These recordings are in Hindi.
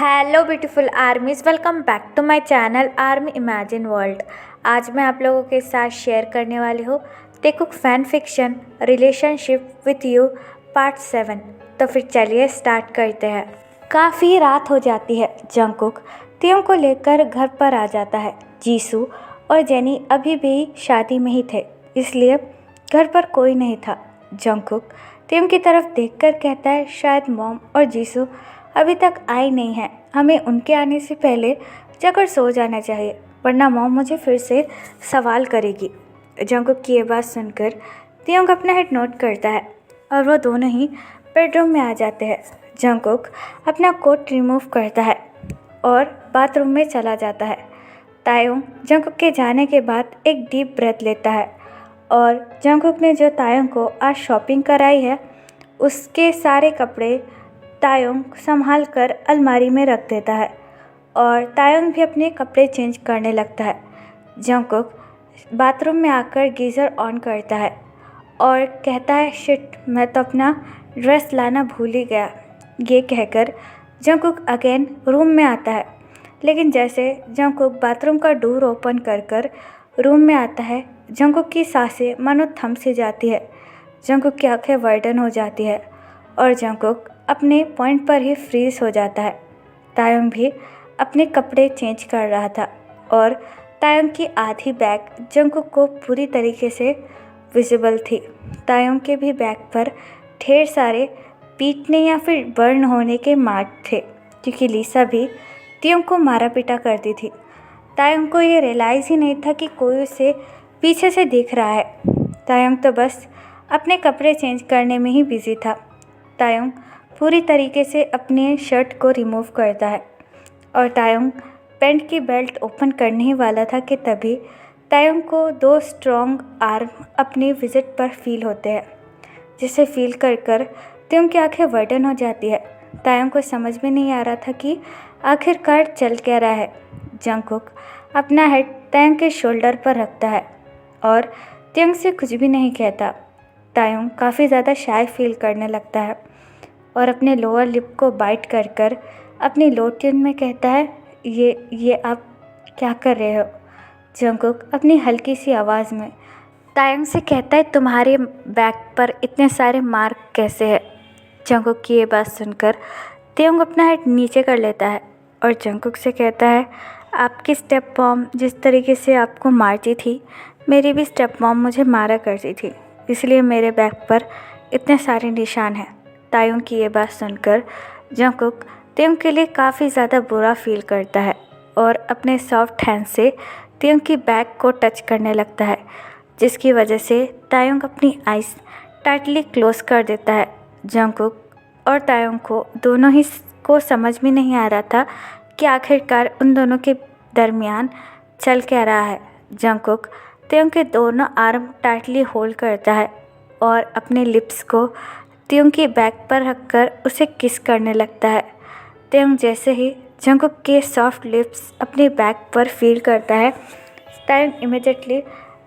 Hello beautiful armies, welcome back to my channel Army Imagine World. आज मैं आप लोगों के साथ शेयर करने वाली हूँ Taekook fan fiction relationship with you part 7। तो फिर चलिए स्टार्ट करते हैं। काफ़ी रात हो जाती है। जंगकुक तियोंग को लेकर घर पर आ जाता है। जीसू और जेनी अभी भी शादी में ही थे, इसलिए घर पर कोई नहीं था। जंगकुक तियोंग की तरफ देखकर कहता है, शायद मॉम और जीसू अभी तक आई नहीं है। हमें उनके आने से पहले जाकर सो जाना चाहिए, वरना मॉम मुझे फिर से सवाल करेगी। जंगकुक की ये बात सुनकर तियोंग अपना हेड नोट करता है और वो दोनों ही बेडरूम में आ जाते हैं। जंगकुक अपना कोट रिमूव करता है और बाथरूम में चला जाता है। तायोंग जंगकुक के जाने के बाद एक डीप ब्रेथ लेता है और जंगकुक ने जो तायोंग को आज शॉपिंग कराई है उसके सारे कपड़े तायोंग संभाल कर अलमारी में रख देता है और तायोंग भी अपने कपड़े चेंज करने लगता है। जंगकुक बाथरूम में आकर गीज़र ऑन करता है और कहता है, शिट, मैं तो अपना ड्रेस लाना भूल ही गया। ये कहकर जंगकुक अगेन रूम में आता है, लेकिन जैसे जंगकुक बाथरूम का डोर ओपन कर रूम में आता है, जंगकुक की सांसें मानो थम सी जाती है। जंगकुक की आंखें वाइडन हो जाती है और जंगकुक अपने पॉइंट पर ही फ्रीज हो जाता है। तायोंग भी अपने कपड़े चेंज कर रहा था और तायोंग की आधी बैग जंगकुक को पूरी तरीके से विजिबल थी। तायोंग के भी बैग पर ढेर सारे पीटने या फिर बर्न होने के मार्क थे, क्योंकि लीसा भी तियोंग को मारा पीटा करती थी। तायोंग को ये रियलाइज़ ही नहीं था कि कोई उसे पीछे से देख रहा है। तायोंग तो बस अपने कपड़े चेंज करने में ही बिजी था। तायोंग पूरी तरीके से अपने शर्ट को रिमूव करता है और तायोंग पैंट की बेल्ट ओपन करने ही वाला था कि तभी तायोंग को दो स्ट्रॉन्ग आर्म अपनी विजिट पर फील होते हैं, जिसे फील कर तियोंग की आंखें वाइडन हो जाती है। तायोंग को समझ में नहीं आ रहा था कि आखिरकार चल क्या रहा है। जंगकुक अपना हेड तायोंग के शोल्डर पर रखता है और तियोंग से कुछ भी नहीं कहता। तायोंग काफ़ी ज़्यादा शाय फील करने लगता है और अपने लोअर लिप को बाइट कर अपनी लो ट्यून में कहता है, ये आप क्या कर रहे हो? जंगकुक अपनी हल्की सी आवाज़ में तायोंग से कहता है, तुम्हारे बैक पर इतने सारे मार्क कैसे हैं? जंगकुक की ये बात सुनकर तायोंग अपना हेड नीचे कर लेता है और जंगकुक से कहता है, आपकी स्टेप मॉम जिस तरीके से आपको मारती थी, मेरी भी स्टेप मॉम मुझे मारा करती थी, इसलिए मेरे बैक पर इतने सारे निशान हैं। तायोंग की ये बात सुनकर जंगकुक तियोंग के लिए काफ़ी ज़्यादा बुरा फील करता है और अपने सॉफ्ट हैंड से तियोंग की बैक को टच करने लगता है, जिसकी वजह से तायोंग अपनी आइज़ टाइटली क्लोज कर देता है। जंगकुक और तायोंग को दोनों ही को समझ में नहीं आ रहा था कि आखिरकार उन दोनों के दरमियान चल क्या रहा है। जंगकुक तियोंग के दोनों आर्म टाइटली होल्ड करता है और अपने लिप्स को तियोंग की बैक पर रखकर उसे किस करने लगता है। तियोंग जैसे ही जंगकुक के सॉफ्ट लिप्स अपने बैक पर फील करता है, तायोंग इमीडिएटली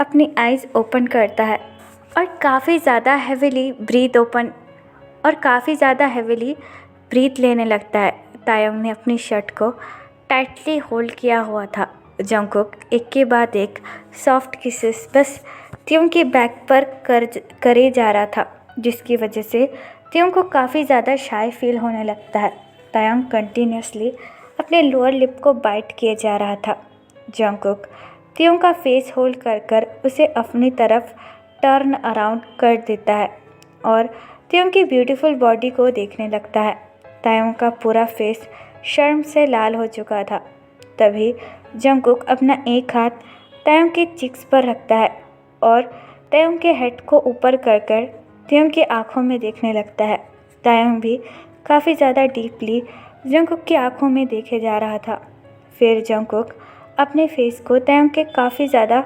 अपनी आइज़ ओपन करता है और काफ़ी ज़्यादा हैवीली ब्रीथ लेने लगता है। तायोंग ने अपनी शर्ट को टाइटली होल्ड किया हुआ था। जंगकुक एक के बाद एक सॉफ्ट किसेस बस तियोंग की बैक पर करे जा रहा था, जिसकी वजह से तियोंग को काफ़ी ज़्यादा शाय फील होने लगता है। तायोंग कंटिन्यूसली अपने लोअर लिप को बाइट किए जा रहा था। जंगकुक तियोंग का फेस होल्ड कर उसे अपनी तरफ टर्न अराउंड कर देता है और तियोंग की ब्यूटीफुल बॉडी को देखने लगता है। तायोंग का पूरा फेस शर्म से लाल हो चुका था। तभी जंगकुक अपना एक हाथ तायोंग के चिक्स पर रखता है और तायोंग के हेड को ऊपर कर तियोंग की आंखों में देखने लगता है। तायोंग भी काफ़ी ज़्यादा डीपली जंगकुक की आंखों में देखे जा रहा था। फिर जंगकुक अपने फेस को तायोंग के काफ़ी ज़्यादा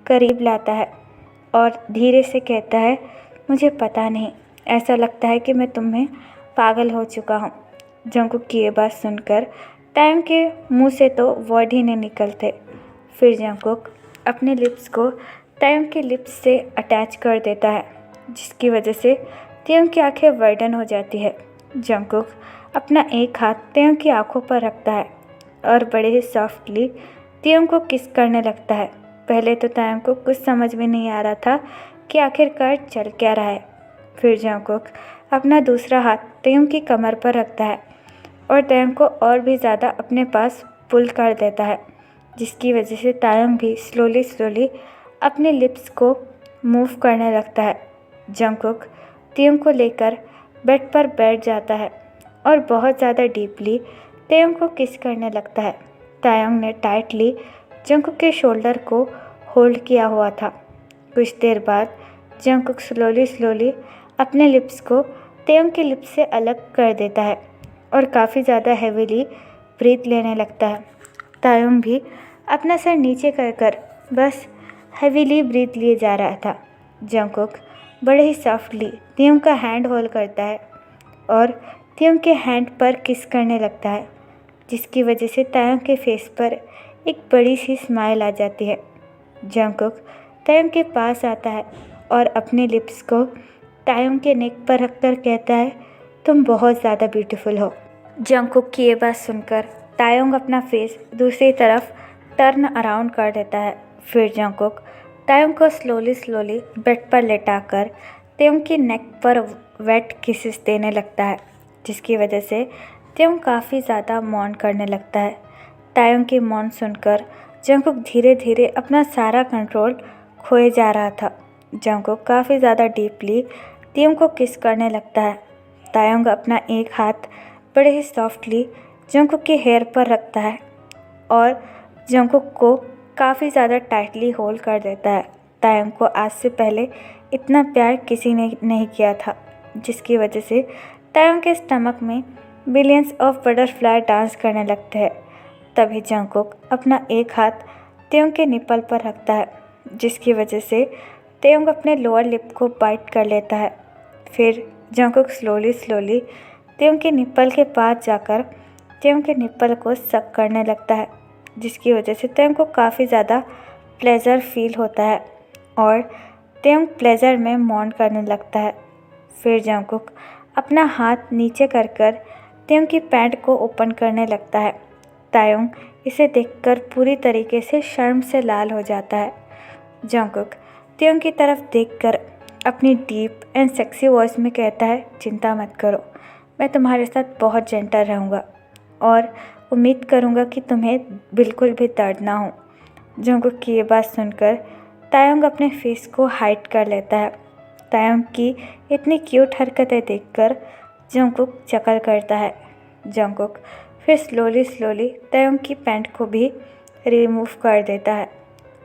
करीब लाता है और धीरे से कहता है, मुझे पता नहीं, ऐसा लगता है कि मैं तुम्हें पागल हो चुका हूँ। जंगकुक की ये बात सुनकर तायोंग के मुंह से तो वर्ड ही नहीं निकलते। फिर जंगकुक अपने लिप्स को तायोंग के लिप्स से अटैच कर देता है, जिसकी वजह से तियोंग की आंखें वाइडन हो जाती है। जंगकुक अपना एक हाथ तेयों की आंखों पर रखता है और बड़े ही सॉफ्टली तेयों को किस करने लगता है। पहले तो तायोंग को कुछ समझ में नहीं आ रहा था कि आखिरकार चल क्या रहा है। फिर जंगकुक अपना दूसरा हाथ तेयोंग की कमर पर रखता है और तायोंग को और भी ज़्यादा अपने पास पुल कर देता है, जिसकी वजह से तायोंग भी स्लोली स्लोली अपने लिप्स को मूव करने लगता है। जंगकुक तेयोंग को लेकर बेड पर बैठ जाता है और बहुत ज़्यादा डीपली तायोंग को किस करने लगता है। तायोंग ने टाइटली जंगकुक के शोल्डर को होल्ड किया हुआ था। कुछ देर बाद जंगकुक स्लोली स्लोली अपने लिप्स को तायोंग के लिप्स से अलग कर देता है और काफ़ी ज़्यादा हैवीली ब्रीथ लेने लगता है। तायोंग भी अपना सर नीचे कर कर बस हैवीली ब्रीथ लिए जा रहा था। जंगकुक बड़े ही सॉफ्टली तायोंग का हैंड होल्ड करता है और तायोंग के हैंड पर किस करने लगता है, जिसकी वजह से तायोंग के फेस पर एक बड़ी सी स्माइल आ जाती है। जंगकुक तायोंग के पास आता है और अपने लिप्स को तायोंग के नेक पर रखकर कहता है, तुम बहुत ज़्यादा ब्यूटीफुल हो। जंगकुक की ये बात सुनकर तायोंग अपना फेस दूसरी तरफ टर्न अराउंड कर देता है। फिर जंगकुक तायोंग को स्लोली स्लोली बेड पर लेटाकर तायोंग की नेक पर वेट किसेस देने लगता है, जिसकी वजह से तायोंग काफ़ी ज़्यादा मौन करने लगता है। तायोंग की मौन सुनकर जंगकुक धीरे धीरे अपना सारा कंट्रोल खोए जा रहा था। जंगकुक काफ़ी ज़्यादा डीपली तायोंग को किस करने लगता है। तायोंग अपना एक हाथ बड़े ही सॉफ्टली जंगकुक के हेयर पर रखता है और जंगकुक को काफ़ी ज़्यादा टाइटली होल्ड कर देता है। तायोंग को आज से पहले इतना प्यार किसी ने नहीं किया था, जिसकी वजह से तायोंग के स्टमक में बिलियंस ऑफ बटरफ्लाई डांस करने लगते हैं। तभी जंगकुक अपना एक हाथ तायोंग के निपल पर रखता है, जिसकी वजह से तायोंग अपने लोअर लिप को बाइट कर लेता है। फिर जंगकुक स्लोली स्लोली तायोंग के निपल के पास जाकर तायोंग के निपल को सक करने लगता है, जिसकी वजह से तायोंग को काफ़ी ज़्यादा प्लेजर फील होता है और तायोंग प्लेजर में मौन करने लगता है। फिर जंगकुक अपना हाथ नीचे कर कर तायोंग की पैंट को ओपन करने लगता है। तायोंग इसे देखकर पूरी तरीके से शर्म से लाल हो जाता है। जंगकुक तायोंग की तरफ देखकर अपनी डीप एंड सेक्सी वॉइस में कहता है, चिंता मत करो, मैं तुम्हारे साथ बहुत जेंटल रहूँगा और उम्मीद करूँगा कि तुम्हें बिल्कुल भी दर्द ना हो। जंगकुक की ये बात सुनकर तायोंग अपने फेस को हाइड कर लेता है। तायोंग की इतनी क्यूट हरकतें देखकर जंगकुक चकल करता है। जंगकुक फिर स्लोली स्लोली तायोंग की पैंट को भी रिमूव कर देता है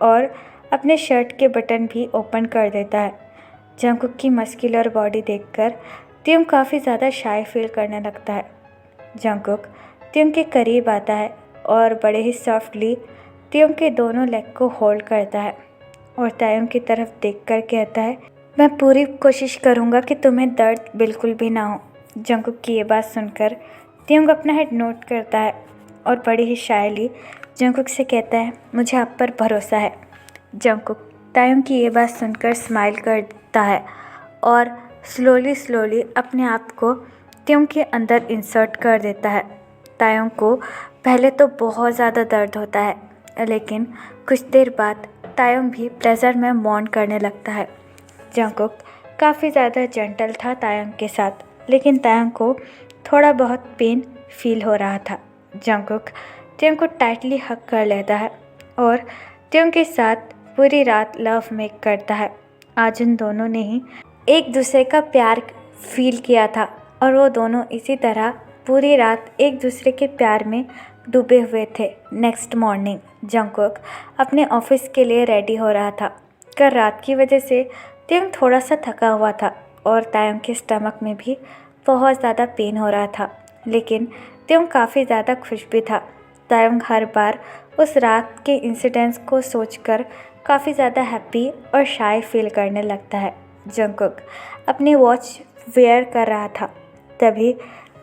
और अपने शर्ट के बटन भी ओपन कर देता है। जंगकुक की मस्कुलर बॉडी देखकर तायोंग काफ़ी ज़्यादा शाय फील करने लगता है। जंगकुक तायोंग के करीब आता है और बड़े ही सॉफ्टली तायोंग के दोनों लेग को होल्ड करता है और तायोंग की तरफ देखकर कहता है, मैं पूरी कोशिश करूँगा कि तुम्हें दर्द बिल्कुल भी ना हो। जंगकुक की ये बात सुनकर तायोंग अपना हेड नोट करता है और बड़ी ही शायली जंगकुक से कहता है, मुझे आप पर भरोसा है। जंगकुक तायोंग की ये बात सुनकर स्माइल करता है और स्लोली स्लोली अपने आप को तायोंग के अंदर इंसर्ट कर देता है। तायोंग को पहले तो बहुत ज़्यादा दर्द होता है, लेकिन कुछ देर बाद तायोंग भी प्लेजर में मौन करने लगता है। जंगकुक काफ़ी ज़्यादा जेंटल था तायोंग के साथ, लेकिन तायोंग को थोड़ा बहुत पेन फील हो रहा था। जंगकुक तायोंग को टाइटली हग कर लेता है और तायोंग के साथ पूरी रात लव मेक करता है। आज उन दोनों ने ही एक दूसरे का प्यार फील किया था और वो दोनों इसी तरह पूरी रात एक दूसरे के प्यार में डूबे हुए थे। नेक्स्ट मॉर्निंग जंगकुक अपने ऑफिस के लिए रेडी हो रहा था। कल रात की वजह से तायोंग थोड़ा सा थका हुआ था और तायोंग के स्टमक में भी बहुत ज़्यादा पेन हो रहा था, लेकिन तायोंग काफ़ी ज़्यादा खुश भी था। तायोंग हर बार उस रात के इंसिडेंट्स को सोचकर काफ़ी ज़्यादा हैप्पी और शाय फील करने लगता है। जंगकुक अपनी वॉच वेयर कर रहा था, तभी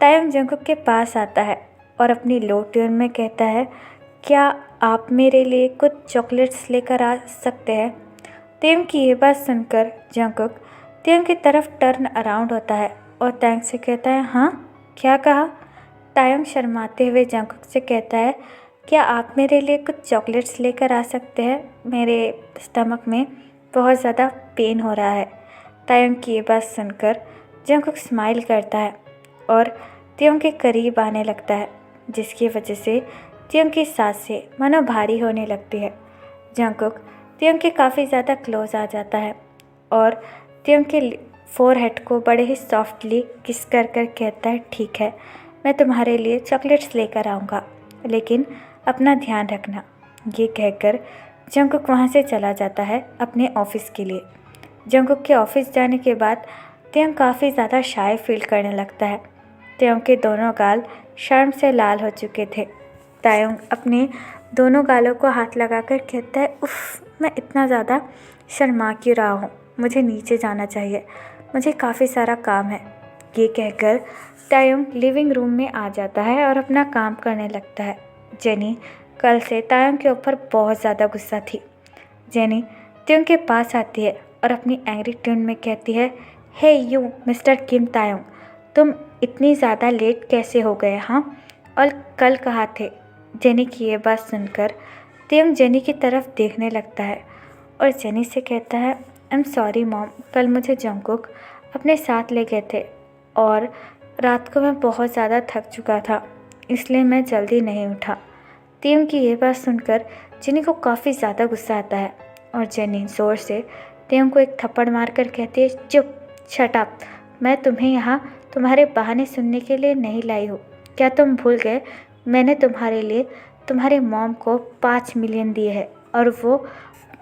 तायोंग जंगकुक के पास आता है और अपनी लो ट्यून में कहता है, क्या आप मेरे लिए कुछ चॉकलेट्स लेकर आ सकते हैं। तायोंग की ये बात सुनकर जंगकुक तायोंग की तरफ टर्न अराउंड होता है और तायोंग से कहता है, हाँ क्या कहा। तायंग शर्माते हुए जंगकुक से कहता है, क्या आप मेरे लिए कुछ चॉकलेट्स लेकर आ सकते हैं? मेरे स्टमक में बहुत ज़्यादा पेन हो रहा है। तायंग की ये बात सुनकर जंगकुक स्माइल करता है और त्योंग के करीब आने लगता है, जिसकी वजह से त्योंग की सांसें मानो भारी होने लगती है। जंगकुक त्योंग के काफ़ी ज़्यादा क्लोज आ जाता है और त्योंग के फोरहेड को बड़े ही सॉफ्टली किस कर कर कहता है, ठीक है, मैं तुम्हारे लिए चॉकलेट्स लेकर आऊँगा, लेकिन अपना ध्यान रखना। ये कहकर जंगकुक वहाँ से चला जाता है अपने ऑफिस के लिए। जंगकुक के ऑफिस जाने के बाद त्योंग काफ़ी ज़्यादा शाय फील करने लगता है। त्योंग के दोनों गाल शर्म से लाल हो चुके थे। तायंग अपने दोनों गालों को हाथ लगाकर कहता है, उफ़, मैं इतना ज़्यादा शर्मा क्यों रहा हूँ, मुझे नीचे जाना चाहिए, मुझे काफ़ी सारा काम है। ये कहकर तायंग लिविंग रूम में आ जाता है और अपना काम करने लगता है। जेनी कल से तायंग के ऊपर बहुत ज़्यादा गुस्सा थी। जेनी त्योंग के पास आती है और अपनी एंग्री ट्यून में कहती है, हे यू मिस्टर किम तायंग, तुम इतनी ज़्यादा लेट कैसे हो गए? हाँ, और कल कहाँ थे? जेनी की ये बात सुनकर त्योंग जेनी की तरफ देखने लगता है और जेनी से कहता है, आई एम सॉरी मॉम, कल मुझे जंगकुक अपने साथ ले गए थे और रात को मैं बहुत ज़्यादा थक चुका था, इसलिए मैं जल्दी नहीं उठा। त्योंग की ये बात सुनकर जेनी को काफ़ी ज़्यादा गुस्सा आता है और जेनी ज़ोर से त्योंग को एक थप्पड़ मारकर कहती है, चुप, शट अप, मैं तुम्हें यहाँ तुम्हारे बहाने सुनने के लिए नहीं लाई हूँ। क्या तुम भूल गए मैंने तुम्हारे लिए तुम्हारे मॉम को 5 मिलियन दिए हैं और वो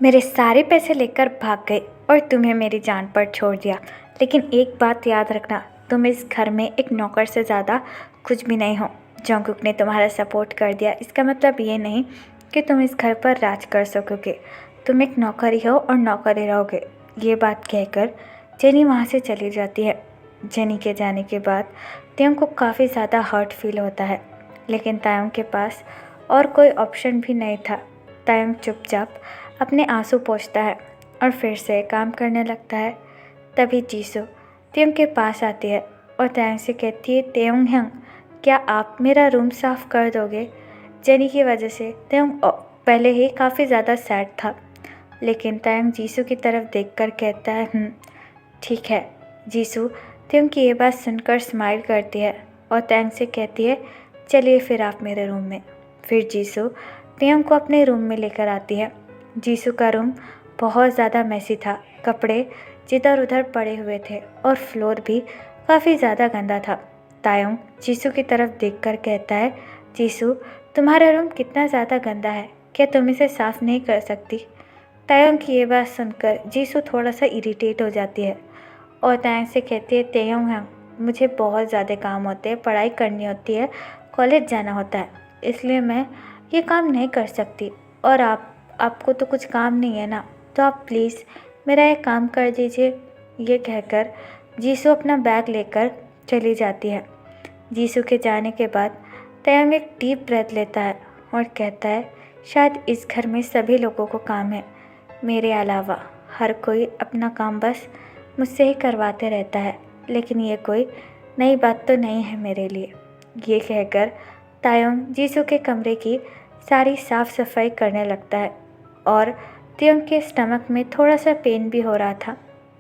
मेरे सारे पैसे लेकर भाग गए और तुम्हें मेरी जान पर छोड़ दिया। लेकिन एक बात याद रखना, तुम इस घर में एक नौकर से ज़्यादा कुछ भी नहीं हो। जंगकुक ने तुम्हारा सपोर्ट कर दिया, इसका मतलब ये नहीं कि तुम इस घर पर राज कर सकोगे। तुम एक नौकर ही हो और नौकर ही रहोगे। ये बात कहकर जेनी वहाँ से चली जाती है। जेनी के जाने के बाद त्योंग को काफ़ी ज़्यादा हर्ट फील होता है, लेकिन तायंग के पास और कोई ऑप्शन भी नहीं था। तायंग चुपचाप अपने आंसू पोंछता है और फिर से काम करने लगता है। तभी जीसू त्योंग के पास आती है और तायंग से कहती है, त्योंग हंग, क्या आप मेरा रूम साफ़ कर दोगे? जेनी की वजह से त्योंग पहले ही काफ़ी ज़्यादा सैड था, लेकिन तायंग जीसू की तरफ देखकर कहता है, ठीक है। जीसू त्योंग की ये बात सुनकर स्माइल करती है और तायंग से कहती है, चलिए फिर आप मेरे रूम में। फिर जीसू त्योंग को अपने रूम में लेकर आती है। जीसू का रूम बहुत ज़्यादा मैसी था, कपड़े जिधर उधर पड़े हुए थे और फ्लोर भी काफ़ी ज़्यादा गंदा था। तायंग जीसू की तरफ देखकर कहता है, जीसू तुम्हारा रूम कितना ज़्यादा गंदा है, क्या तुम इसे साफ़ नहीं कर सकती? तायंग की ये बात सुनकर जीसू थोड़ा सा इरिटेट हो जाती है और तायंग से कहती है, त्योंग हंग, मुझे बहुत ज़्यादा काम होते हैं, पढ़ाई करनी होती है, कॉलेज जाना होता है, इसलिए मैं ये काम नहीं कर सकती। और आपको तो कुछ काम नहीं है ना, तो आप प्लीज़ मेरा एक काम कर दीजिए। ये कहकर जीसू अपना बैग लेकर चली जाती है। जीसू के जाने के बाद तायंग एक डीप ब्रेथ लेता है और कहता है, शायद इस घर में सभी लोगों को काम है, मेरे अलावा हर कोई अपना काम बस मुझसे ही करवाते रहता है, लेकिन ये कोई नई बात तो नहीं है मेरे लिए। ये कहकर तायंग जीसू के कमरे की सारी साफ़ सफाई करने लगता है और त्योंग के स्टमक में थोड़ा सा पेन भी हो रहा था,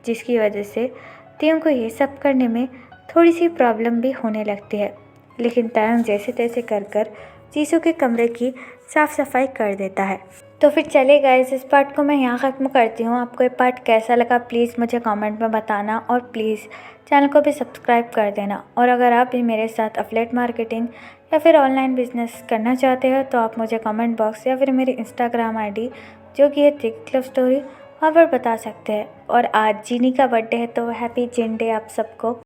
जिसकी वजह से त्योंग को ये सब करने में थोड़ी सी प्रॉब्लम भी होने लगती है। लेकिन तायंग जैसे तैसे कर कर जीसू के कमरे की साफ़ सफाई कर देता है। तो फिर चले गाइस, इस पार्ट को मैं यहाँ ख़त्म करती हूँ। आपको ये पार्ट कैसा लगा प्लीज़ मुझे कमेंट में बताना और प्लीज़ चैनल को भी सब्सक्राइब कर देना। और अगर आप भी मेरे साथ अफिलिएट मार्केटिंग या फिर ऑनलाइन बिजनेस करना चाहते हो तो आप मुझे कमेंट बॉक्स या फिर मेरी इंस्टाग्राम आईडी जो कि है थिक लव स्टोरी, वहाँ पर बता सकते हैं। और आज जीनी का बर्थडे है, तो हैप्पी जिन डे आप सबको।